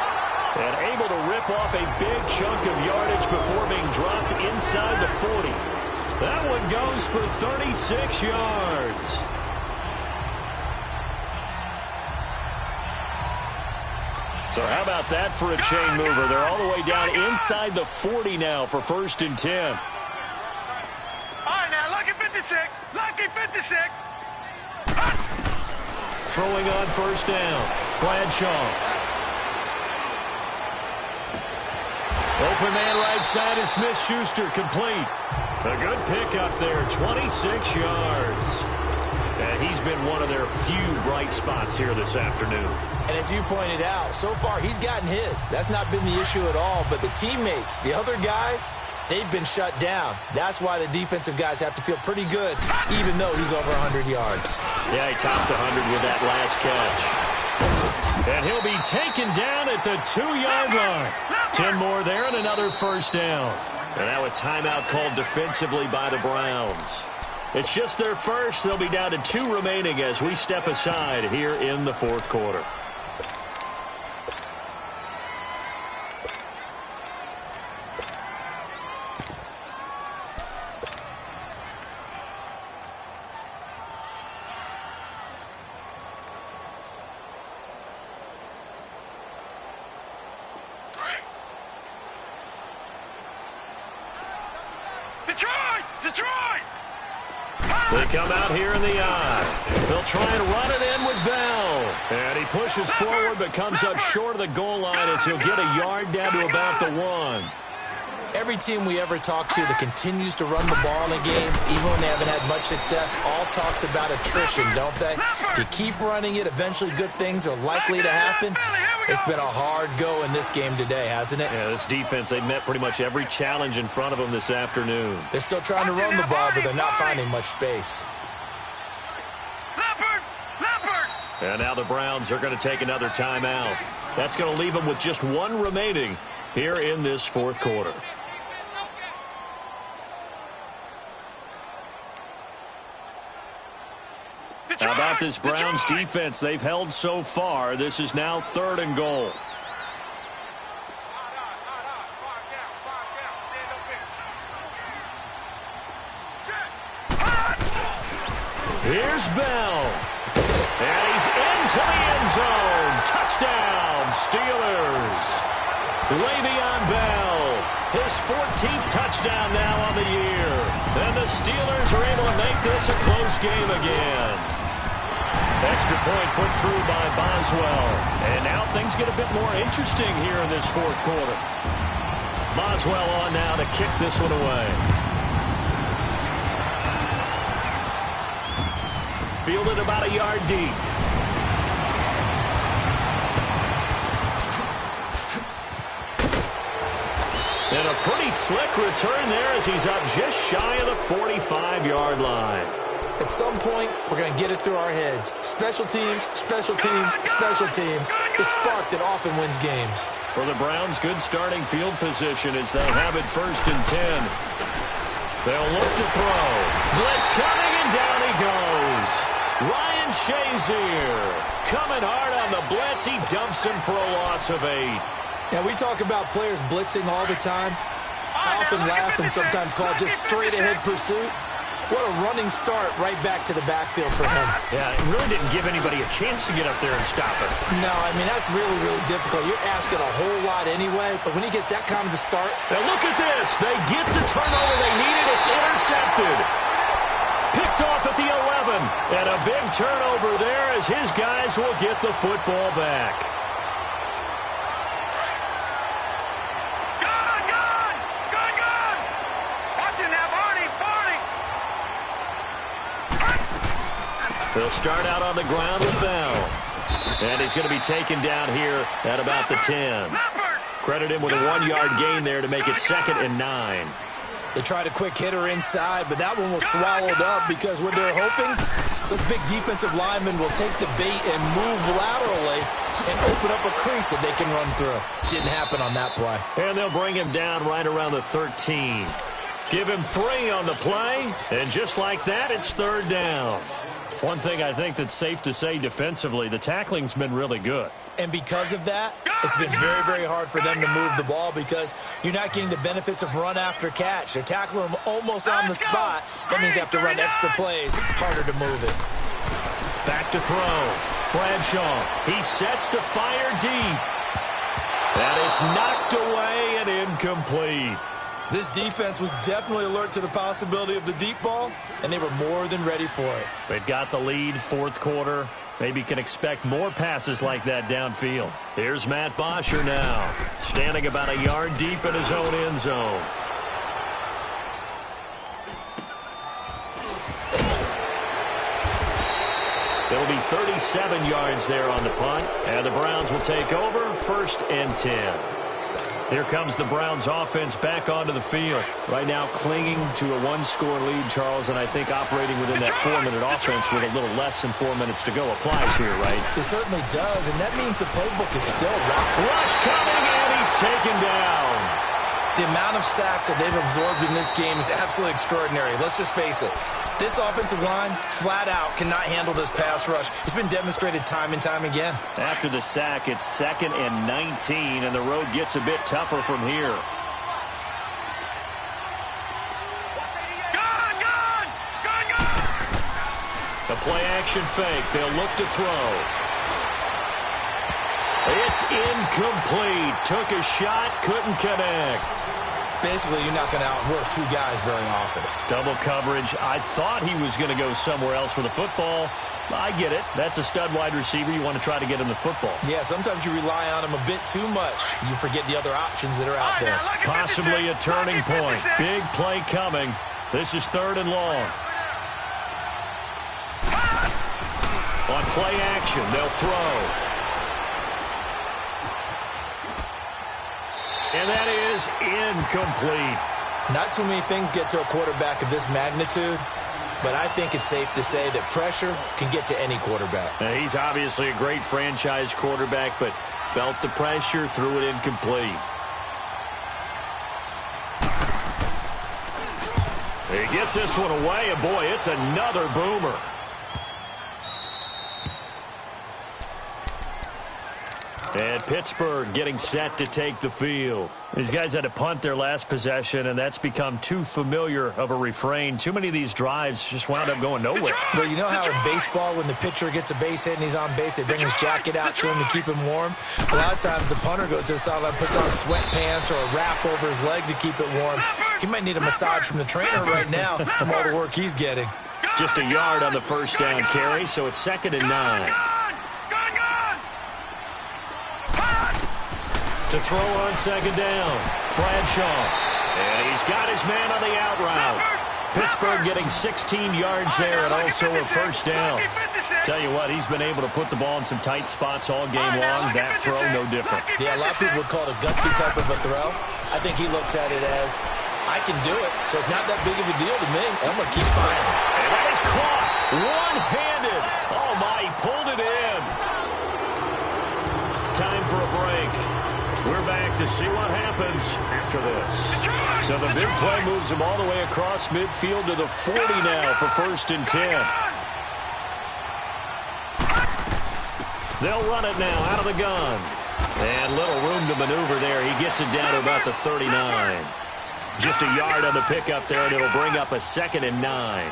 And able to rip off a big chunk of yardage before being dropped inside the 40. That one goes for 36 yards. So how about that for a chain mover? They're all the way down inside the 40 now for 1st and 10. All right, now, lucky 56. Lucky 56. Throwing on 1st down. Bradshaw. Open man right side is Smith-Schuster, complete. A good pickup there, 26 yards. And he's been one of their few bright spots here this afternoon. And as you pointed out, so far he's gotten his. That's not been the issue at all. But the teammates, the other guys, they've been shut down. That's why the defensive guys have to feel pretty good, even though he's over 100 yards. Yeah, he topped 100 with that last catch. And he'll be taken down at the 2-yard line. 10 more there and another 1st down. And now a timeout called defensively by the Browns. It's just their first. They'll be down to 2 remaining as we step aside here in the 4th quarter. They come out here in the eye. They'll try and run it in with Bell. And he pushes forward but comes up short of the goal line as he'll get a yard down to about the 1. Every team we ever talk to that continues to run the ball in a game, even when they haven't had much success, all talks about attrition, don't they? If you keep running it, eventually good things are likely to happen. It's been a hard go in this game today, hasn't it? Yeah, this defense, they've met pretty much every challenge in front of them this afternoon. They're still trying to run the ball, but they're not finding much space. And now the Browns are going to take another timeout. That's going to leave them with just 1 remaining here in this 4th quarter. How about this Browns defense they've held so far? This is now 3rd and goal. Here's Bell. And he's into the end zone. Touchdown, Steelers. Le'Veon Bell, his 14th touchdown now on the year. And the Steelers are able to make this a close game again. Extra point put through by Boswell. And now things get a bit more interesting here in this 4th quarter. Boswell on now to kick this one away. Fielded about a yard deep. And a pretty slick return there as he's up just shy of the 45-yard line. At some point, we're going to get it through our heads. Special teams, special teams, special teams. The spark that often wins games. For the Browns, good starting field position as they have it 1st and 10. They'll look to throw. Blitz coming, and down he goes. Ryan Shazier coming hard on the blitz. He dumps him for a loss of 8. Now, we talk about players blitzing all the time. I often laugh and sometimes call it just straight-ahead pursuit. What a running start right back to the backfield for him. Yeah, it really didn't give anybody a chance to get up there and stop it. No, I mean, that's really, really difficult. You're asking a whole lot anyway, but when he gets that kind of a start. Now look at this. They get the turnover they needed. It's intercepted. Picked off at the 11. And a big turnover there as his guys will get the football back. They'll start out on the ground with Bell. And he's going to be taken down here at about the 10. Credit him with a 1-yard gain there to make it 2nd and 9. They tried a quick hitter inside, but that one was swallowed up because what they're hoping, those big defensive linemen will take the bait and move laterally and open up a crease that they can run through. Didn't happen on that play. And they'll bring him down right around the 13. Give him 3 on the play, and just like that, it's 3rd down. One thing I think that's safe to say defensively, the tackling's been really good. And because of that, it's been very, very hard for them to move the ball because you're not getting the benefits of run after catch. They're tackling them almost on the spot. That means they have to run extra plays, harder to move it. Back to throw. Bradshaw. He sets to fire deep. And it's knocked away and incomplete. This defense was definitely alert to the possibility of the deep ball, and they were more than ready for it. They've got the lead, 4th quarter. Maybe can expect more passes like that downfield. Here's Matt Bosher now, standing about a yard deep in his own end zone. It'll be 37 yards there on the punt, and the Browns will take over, 1st and 10. Here comes the Browns offense back onto the field. Right now clinging to a 1-score lead, Charles, and I think operating within that 4-minute offense with a little less than 4 minutes to go applies here, right? It certainly does, and that means the playbook is still rocking. Rush coming, and he's taken down. The amount of sacks that they've absorbed in this game is absolutely extraordinary. Let's just face it. This offensive line, flat out, cannot handle this pass rush. It's been demonstrated time and time again. After the sack, it's 2nd and 19, and the road gets a bit tougher from here. The play-action fake. They'll look to throw. It's incomplete. Took a shot, couldn't connect. Basically, you're not going to outwork 2 guys very often. Double coverage. I thought he was going to go somewhere else with the football. I get it. That's a stud wide receiver. You want to try to get him the football. Yeah, sometimes you rely on him a bit too much. You forget the other options that are out there. Possibly a turning point. Big play coming. This is 3rd and long. On play action, they'll throw. And that is incomplete. Not too many things get to a quarterback of this magnitude, but I think it's safe to say that pressure can get to any quarterback. Now, he's obviously a great franchise quarterback, but felt the pressure, threw it incomplete. He gets this one away, and boy, it's another boomer. And Pittsburgh getting set to take the field. These guys had to punt their last possession, and that's become too familiar of a refrain. Too many of these drives just wound up going nowhere. But you know how in baseball, when the pitcher gets a base hit and he's on base, they bring his jacket out to him to keep him warm? A lot of times the punter goes to the sideline, puts on sweatpants or a wrap over his leg to keep it warm. He might need a massage from the trainer right now from all the work he's getting. Just a yard on the 1st down carry, so it's 2nd and 9. To throw on 2nd down, Bradshaw. And he's got his man on the out route. Pittsburgh getting 16 yards there and also a 1st down. Tell you what, he's been able to put the ball in some tight spots all game long. That throw, no different. Yeah, a lot of people would call it a gutsy type of a throw. I think he looks at it as, I can do it, so it's not that big of a deal to me. I'm going to keep firing. And that is caught one-handed. Oh, my, he pulled it in. Time for a break. We're back to see what happens after this. So the big play moves him all the way across midfield to the 40 now for 1st and 10. They'll run it now out of the gun. And little room to maneuver there. He gets it down to about the 39. Just a yard on the pickup there, and it'll bring up a 2nd and 9.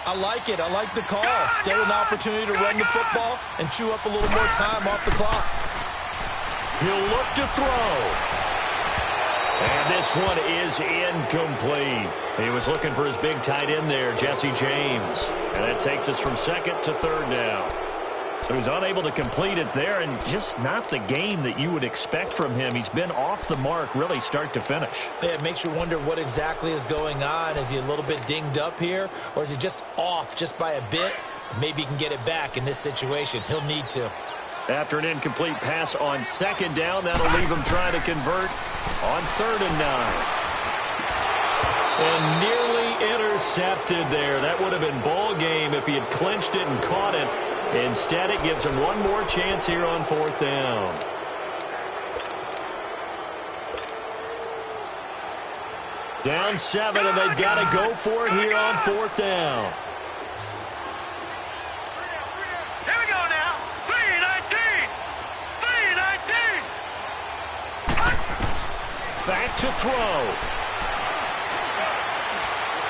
I like it. I like the call. Still an opportunity to run the football and chew up a little more time off the clock. He'll look to throw. And this one is incomplete. He was looking for his big tight end there, Jesse James. And that takes us from 2nd to 3rd down. So he's unable to complete it there, and just not the game that you would expect from him. He's been off the mark really start to finish. Yeah, it makes you wonder what exactly is going on. Is he a little bit dinged up here, or is he just off just by a bit? Maybe he can get it back in this situation. He'll need to. After an incomplete pass on 2nd down, that'll leave him trying to convert on 3rd and 9. And nearly intercepted there. That would have been ball game if he had clinched it and caught it. Instead, it gives him one more chance here on 4th down. Down 7, and they've got to go for it here on 4th down. Here we go now. 3-19. 3-19. Back to throw.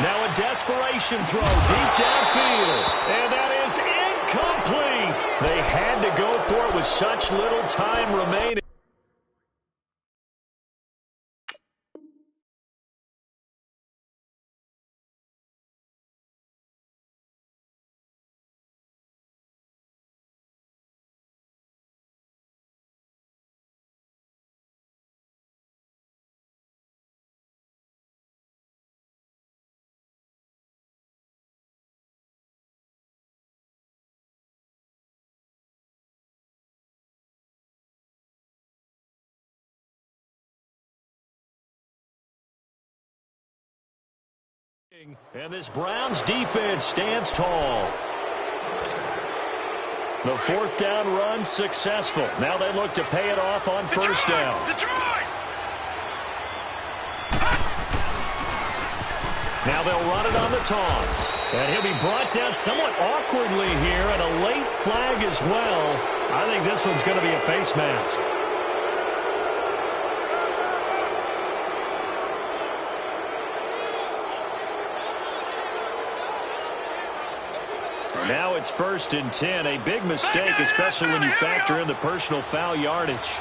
Now a desperation throw deep downfield. And that is incomplete. They had to go for it with such little time remaining. And this Browns defense stands tall. The 4th down run successful. Now they look to pay it off on 1st down. Detroit! Now they'll run it on the toss. And he'll be brought down somewhat awkwardly here, and a late flag as well. I think this one's going to be a face mask. Now it's 1st and 10. A big mistake, especially when you factor in the personal foul yardage.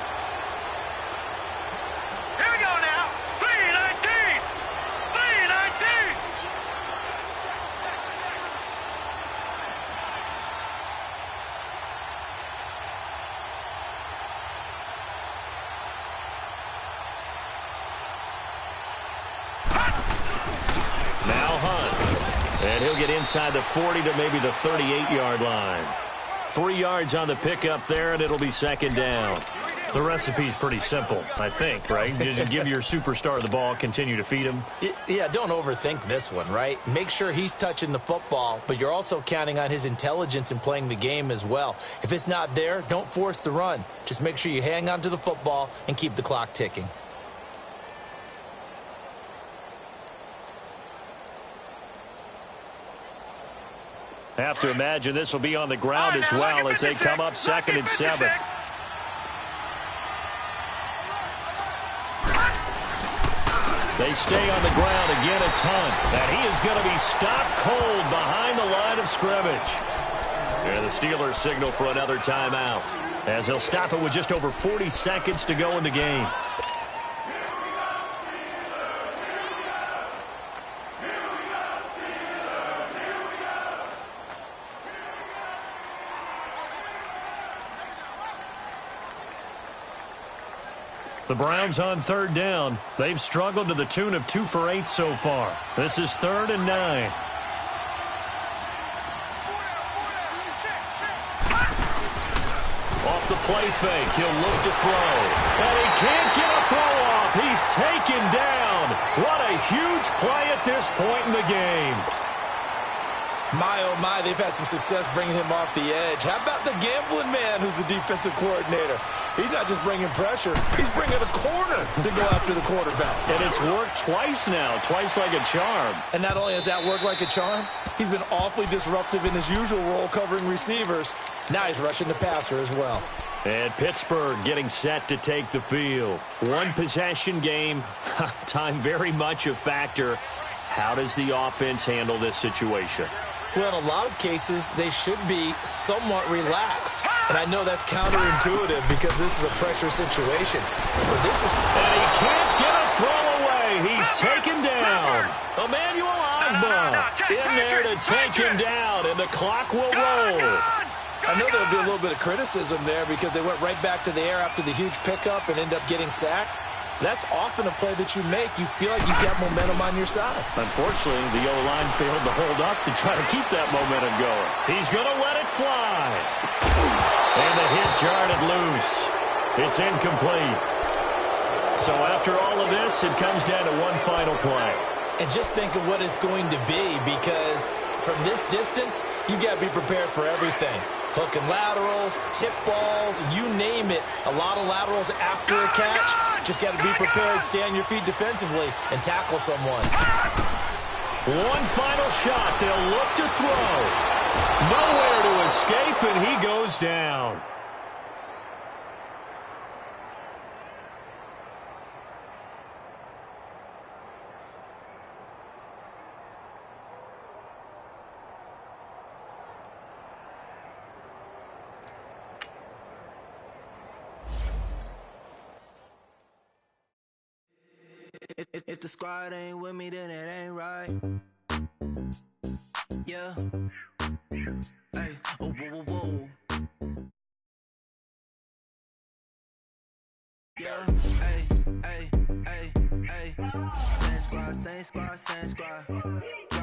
Here we go now. 3-19. 3-19. Now Hunt. And he'll get inside the 40 to maybe the 38-yard line. 3 yards on the pickup there, and it'll be 2nd down. The recipe's pretty simple, I think, right? Just give your superstar the ball, continue to feed him. Yeah, don't overthink this one, right? Make sure he's touching the football, but you're also counting on his intelligence in playing the game as well. If it's not there, don't force the run. Just make sure you hang on to the football and keep the clock ticking. Have to imagine this will be on the ground as well as they come up 2nd and 7. They stay on the ground. Again, it's Hunt. And he is going to be stopped cold behind the line of scrimmage. And the Steelers signal for another timeout, as they'll stop it with just over 40 seconds to go in the game. The Browns on 3rd down. They've struggled to the tune of 2 for 8 so far. This is 3rd and 9. Off the play fake, he'll look to throw. And he can't get a throw off. He's taken down. What a huge play at this point in the game. My, oh my, they've had some success bringing him off the edge. How about the gambling man who's the defensive coordinator? He's not just bringing pressure, he's bringing a corner to go after the quarterback. And it's worked twice now, twice like a charm. And not only has that worked like a charm, he's been awfully disruptive in his usual role covering receivers. Now he's rushing the passer as well. And Pittsburgh getting set to take the field. One possession game, time very much a factor. How does the offense handle this situation? Well, in a lot of cases, they should be somewhat relaxed. And I know that's counterintuitive because this is a pressure situation. But this is... And he can't get a throw away. He's taken down. Emmanuel Agba in there to take him down, and the clock will roll. I know there'll be a little bit of criticism there because they went right back to the air after the huge pickup and end up getting sacked. That's often a play that you make. You feel like you've got momentum on your side. Unfortunately, the O-line failed to hold up to try to keep that momentum going. He's going to let it fly. And the hit jarred it loose. It's incomplete. So after all of this, it comes down to one final play. And just think of what it's going to be, because from this distance, you've got to be prepared for everything. Hook and laterals, tip balls, you name it. A lot of laterals after a catch. Just got to be prepared, stay on your feet defensively, and tackle someone. One final shot. They'll look to throw. Nowhere to escape, and he goes down. If the squad ain't with me, then it ain't right. Yeah. Hey, oh, whoa, whoa, whoa. Yeah, hey, hey, hey, hey. Same squad, same squad, same squad.